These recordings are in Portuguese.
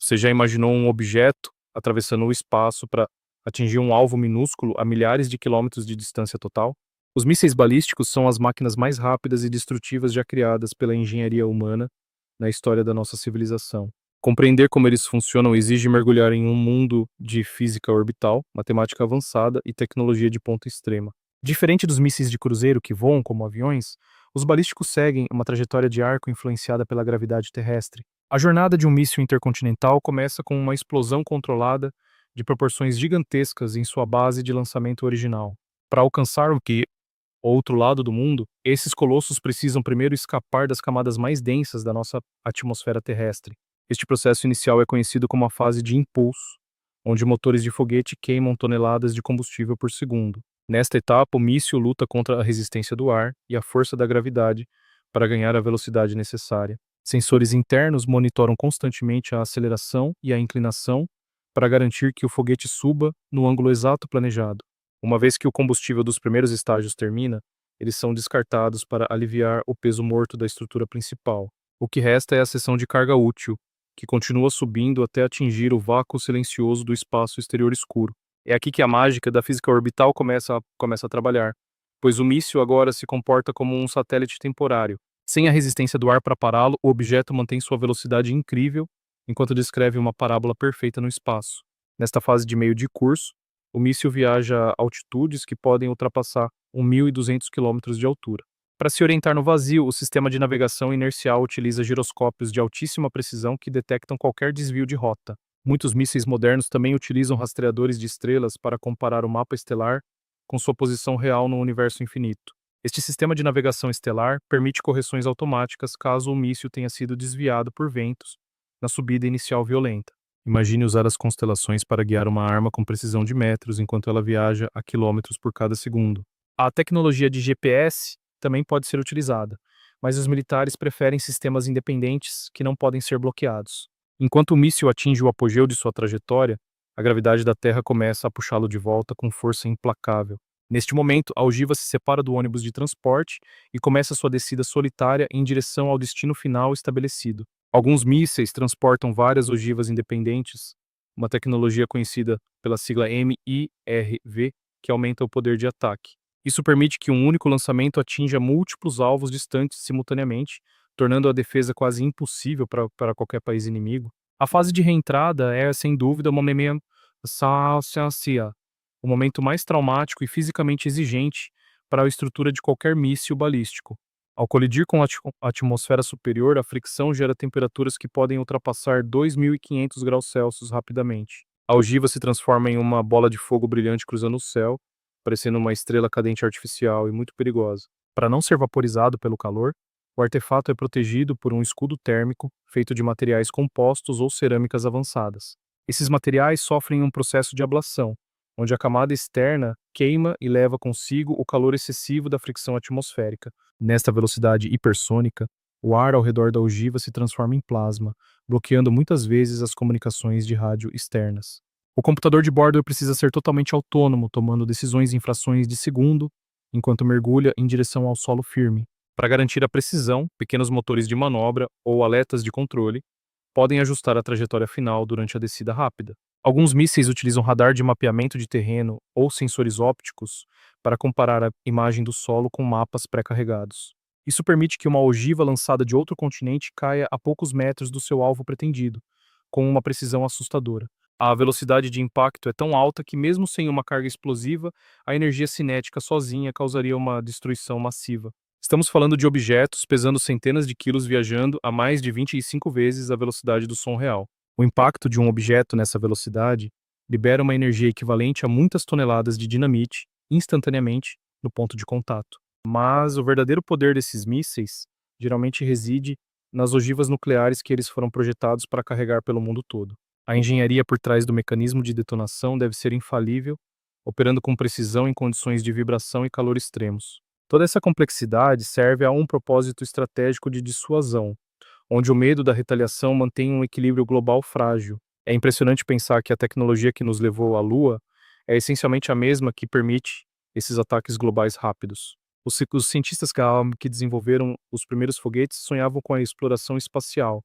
Você já imaginou um objeto atravessando o espaço para atingir um alvo minúsculo a milhares de quilômetros de distância total? Os mísseis balísticos são as máquinas mais rápidas e destrutivas já criadas pela engenharia humana na história da nossa civilização. Compreender como eles funcionam exige mergulhar em um mundo de física orbital, matemática avançada e tecnologia de ponta extrema. Diferente dos mísseis de cruzeiro que voam como aviões, os balísticos seguem uma trajetória de arco influenciada pela gravidade terrestre. A jornada de um míssil intercontinental começa com uma explosão controlada de proporções gigantescas em sua base de lançamento original. Para alcançar o outro lado do mundo, esses colossos precisam primeiro escapar das camadas mais densas da nossa atmosfera terrestre. Este processo inicial é conhecido como a fase de impulso, onde motores de foguete queimam toneladas de combustível por segundo. Nesta etapa, o míssil luta contra a resistência do ar e a força da gravidade para ganhar a velocidade necessária. Sensores internos monitoram constantemente a aceleração e a inclinação para garantir que o foguete suba no ângulo exato planejado. Uma vez que o combustível dos primeiros estágios termina, eles são descartados para aliviar o peso morto da estrutura principal. O que resta é a seção de carga útil, que continua subindo até atingir o vácuo silencioso do espaço exterior escuro. É aqui que a mágica da física orbital começa a trabalhar, pois o míssil agora se comporta como um satélite temporário. Sem a resistência do ar para pará-lo, o objeto mantém sua velocidade incrível enquanto descreve uma parábola perfeita no espaço. Nesta fase de meio de curso, o míssil viaja a altitudes que podem ultrapassar 1.200 quilômetros de altura. Para se orientar no vazio, o sistema de navegação inercial utiliza giroscópios de altíssima precisão que detectam qualquer desvio de rota. Muitos mísseis modernos também utilizam rastreadores de estrelas para comparar o mapa estelar com sua posição real no universo infinito. Este sistema de navegação estelar permite correções automáticas caso o míssil tenha sido desviado por ventos na subida inicial violenta. Imagine usar as constelações para guiar uma arma com precisão de metros enquanto ela viaja a quilômetros por cada segundo. A tecnologia de GPS também pode ser utilizada, mas os militares preferem sistemas independentes que não podem ser bloqueados. Enquanto o míssil atinge o apogeu de sua trajetória, a gravidade da Terra começa a puxá-lo de volta com força implacável. Neste momento, a ogiva se separa do ônibus de transporte e começa sua descida solitária em direção ao destino final estabelecido. Alguns mísseis transportam várias ogivas independentes, uma tecnologia conhecida pela sigla MIRV, que aumenta o poder de ataque. Isso permite que um único lançamento atinja múltiplos alvos distantes simultaneamente, tornando a defesa quase impossível para qualquer país inimigo. A fase de reentrada é, sem dúvida, o momento mais traumático e fisicamente exigente para a estrutura de qualquer míssil balístico. Ao colidir com a atmosfera superior, a fricção gera temperaturas que podem ultrapassar 2.500 graus Celsius rapidamente. A ogiva se transforma em uma bola de fogo brilhante cruzando o céu, parecendo uma estrela cadente artificial e muito perigosa. Para não ser vaporizado pelo calor, o artefato é protegido por um escudo térmico feito de materiais compostos ou cerâmicas avançadas. Esses materiais sofrem um processo de ablação, onde a camada externa queima e leva consigo o calor excessivo da fricção atmosférica. Nesta velocidade hipersônica, o ar ao redor da ogiva se transforma em plasma, bloqueando muitas vezes as comunicações de rádio externas. O computador de bordo precisa ser totalmente autônomo, tomando decisões em frações de segundo, enquanto mergulha em direção ao solo firme. Para garantir a precisão, pequenos motores de manobra ou aletas de controle podem ajustar a trajetória final durante a descida rápida. Alguns mísseis utilizam radar de mapeamento de terreno ou sensores ópticos para comparar a imagem do solo com mapas pré-carregados. Isso permite que uma ogiva lançada de outro continente caia a poucos metros do seu alvo pretendido, com uma precisão assustadora. A velocidade de impacto é tão alta que, mesmo sem uma carga explosiva, a energia cinética sozinha causaria uma destruição massiva. Estamos falando de objetos pesando centenas de quilos viajando a mais de 25 vezes a velocidade do som real. O impacto de um objeto nessa velocidade libera uma energia equivalente a muitas toneladas de dinamite instantaneamente no ponto de contato. Mas o verdadeiro poder desses mísseis geralmente reside nas ogivas nucleares que eles foram projetados para carregar pelo mundo todo. A engenharia por trás do mecanismo de detonação deve ser infalível, operando com precisão em condições de vibração e calor extremos. Toda essa complexidade serve a um propósito estratégico de dissuasão, onde o medo da retaliação mantém um equilíbrio global frágil. É impressionante pensar que a tecnologia que nos levou à Lua é essencialmente a mesma que permite esses ataques globais rápidos. Os cientistas que desenvolveram os primeiros foguetes sonhavam com a exploração espacial,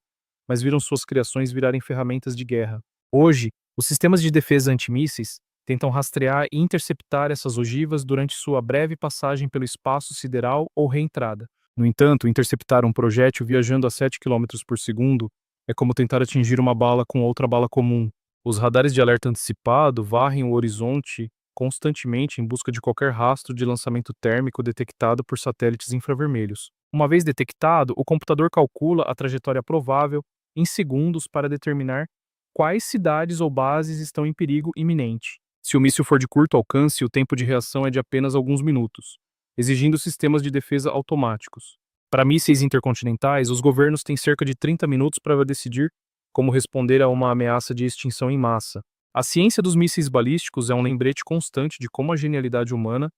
mas viram suas criações virarem ferramentas de guerra. Hoje, os sistemas de defesa antimísseis tentam rastrear e interceptar essas ogivas durante sua breve passagem pelo espaço sideral ou reentrada. No entanto, interceptar um projétil viajando a 7 quilômetros por segundo é como tentar atingir uma bala com outra bala comum. Os radares de alerta antecipado varrem o horizonte constantemente em busca de qualquer rastro de lançamento térmico detectado por satélites infravermelhos. Uma vez detectado, o computador calcula a trajetória provável em segundos para determinar quais cidades ou bases estão em perigo iminente. Se o míssil for de curto alcance, o tempo de reação é de apenas alguns minutos, exigindo sistemas de defesa automáticos. Para mísseis intercontinentais, os governos têm cerca de 30 minutos para decidir como responder a uma ameaça de extinção em massa. A ciência dos mísseis balísticos é um lembrete constante de como a genialidade humana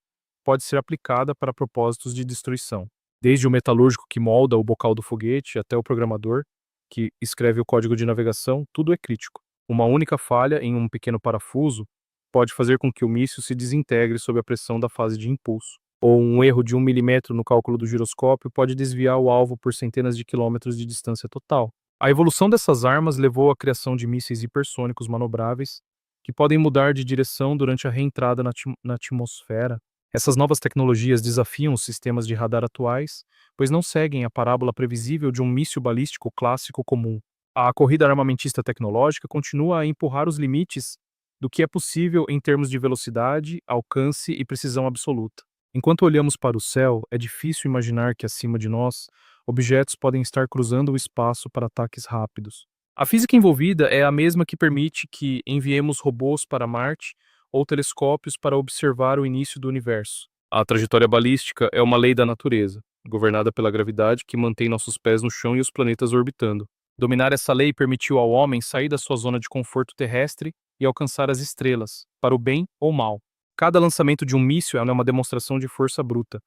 pode ser aplicada para propósitos de destruição. Desde o metalúrgico que molda o bocal do foguete até o programador que escreve o código de navegação, tudo é crítico. Uma única falha em um pequeno parafuso pode fazer com que o míssil se desintegre sob a pressão da fase de impulso. Ou um erro de 1 milímetro no cálculo do giroscópio pode desviar o alvo por centenas de quilômetros de distância total. A evolução dessas armas levou à criação de mísseis hipersônicos manobráveis, que podem mudar de direção durante a reentrada na atmosfera. Essas novas tecnologias desafiam os sistemas de radar atuais, pois não seguem a parábola previsível de um míssil balístico clássico comum. A corrida armamentista tecnológica continua a empurrar os limites do que é possível em termos de velocidade, alcance e precisão absoluta. Enquanto olhamos para o céu, é difícil imaginar que acima de nós, objetos podem estar cruzando o espaço para ataques rápidos. A física envolvida é a mesma que permite que enviemos robôs para Marte ou telescópios para observar o início do universo. A trajetória balística é uma lei da natureza, governada pela gravidade que mantém nossos pés no chão e os planetas orbitando. Dominar essa lei permitiu ao homem sair da sua zona de conforto terrestre e alcançar as estrelas, para o bem ou mal. Cada lançamento de um míssil é uma demonstração de força bruta,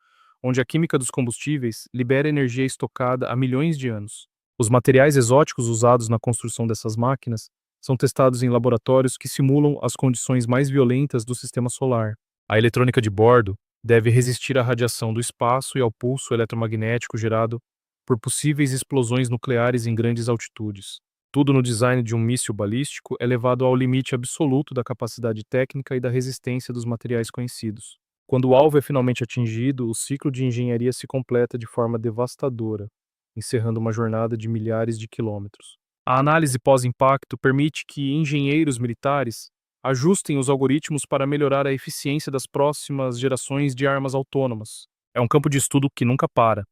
onde a química dos combustíveis libera energia estocada há milhões de anos. Os materiais exóticos usados na construção dessas máquinas são testados em laboratórios que simulam as condições mais violentas do sistema solar. A eletrônica de bordo deve resistir à radiação do espaço e ao pulso eletromagnético gerado por possíveis explosões nucleares em grandes altitudes. Tudo no design de um míssil balístico é levado ao limite absoluto da capacidade técnica e da resistência dos materiais conhecidos. Quando o alvo é finalmente atingido, o ciclo de engenharia se completa de forma devastadora, encerrando uma jornada de milhares de quilômetros. A análise pós-impacto permite que engenheiros militares ajustem os algoritmos para melhorar a eficiência das próximas gerações de armas autônomas. É um campo de estudo que nunca para,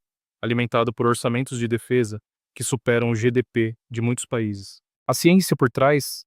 alimentado por orçamentos de defesa que superam o GDP de muitos países. A ciência por trás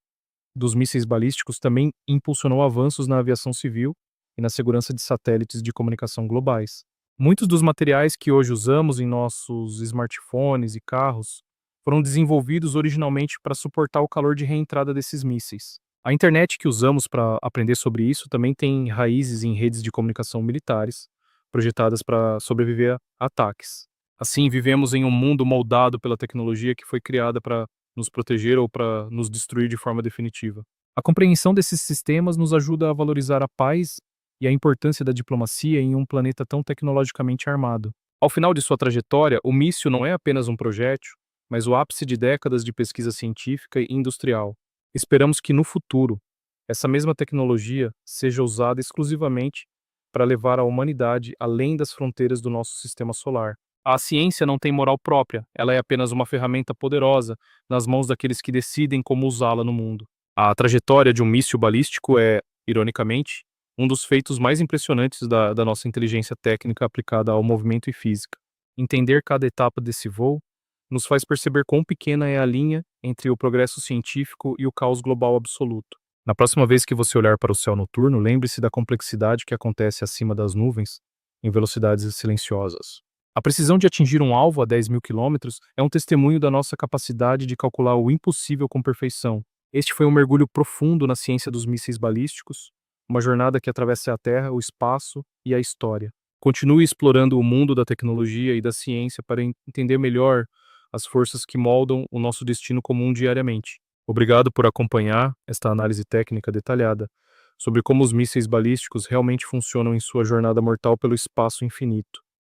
dos mísseis balísticos também impulsionou avanços na aviação civil e na segurança de satélites de comunicação globais. Muitos dos materiais que hoje usamos em nossos smartphones e carros foram desenvolvidos originalmente para suportar o calor de reentrada desses mísseis. A internet que usamos para aprender sobre isso também tem raízes em redes de comunicação militares, projetadas para sobreviver a ataques. Assim, vivemos em um mundo moldado pela tecnologia que foi criada para nos proteger ou para nos destruir de forma definitiva. A compreensão desses sistemas nos ajuda a valorizar a paz e a importância da diplomacia em um planeta tão tecnologicamente armado. Ao final de sua trajetória, o míssil não é apenas um projétil, mas o ápice de décadas de pesquisa científica e industrial. Esperamos que no futuro, essa mesma tecnologia seja usada exclusivamente para levar a humanidade além das fronteiras do nosso sistema solar. A ciência não tem moral própria, ela é apenas uma ferramenta poderosa nas mãos daqueles que decidem como usá-la no mundo. A trajetória de um míssil balístico é, ironicamente, um dos feitos mais impressionantes da nossa inteligência técnica aplicada ao movimento e física. Entender cada etapa desse voo nos faz perceber quão pequena é a linha entre o progresso científico e o caos global absoluto. Na próxima vez que você olhar para o céu noturno, lembre-se da complexidade que acontece acima das nuvens, em velocidades silenciosas. A precisão de atingir um alvo a 10 mil quilômetros é um testemunho da nossa capacidade de calcular o impossível com perfeição. Este foi um mergulho profundo na ciência dos mísseis balísticos, uma jornada que atravessa a Terra, o espaço e a história. Continue explorando o mundo da tecnologia e da ciência para entender melhor as forças que moldam o nosso destino comum diariamente. Obrigado por acompanhar esta análise técnica detalhada sobre como os mísseis balísticos realmente funcionam em sua jornada mortal pelo espaço infinito.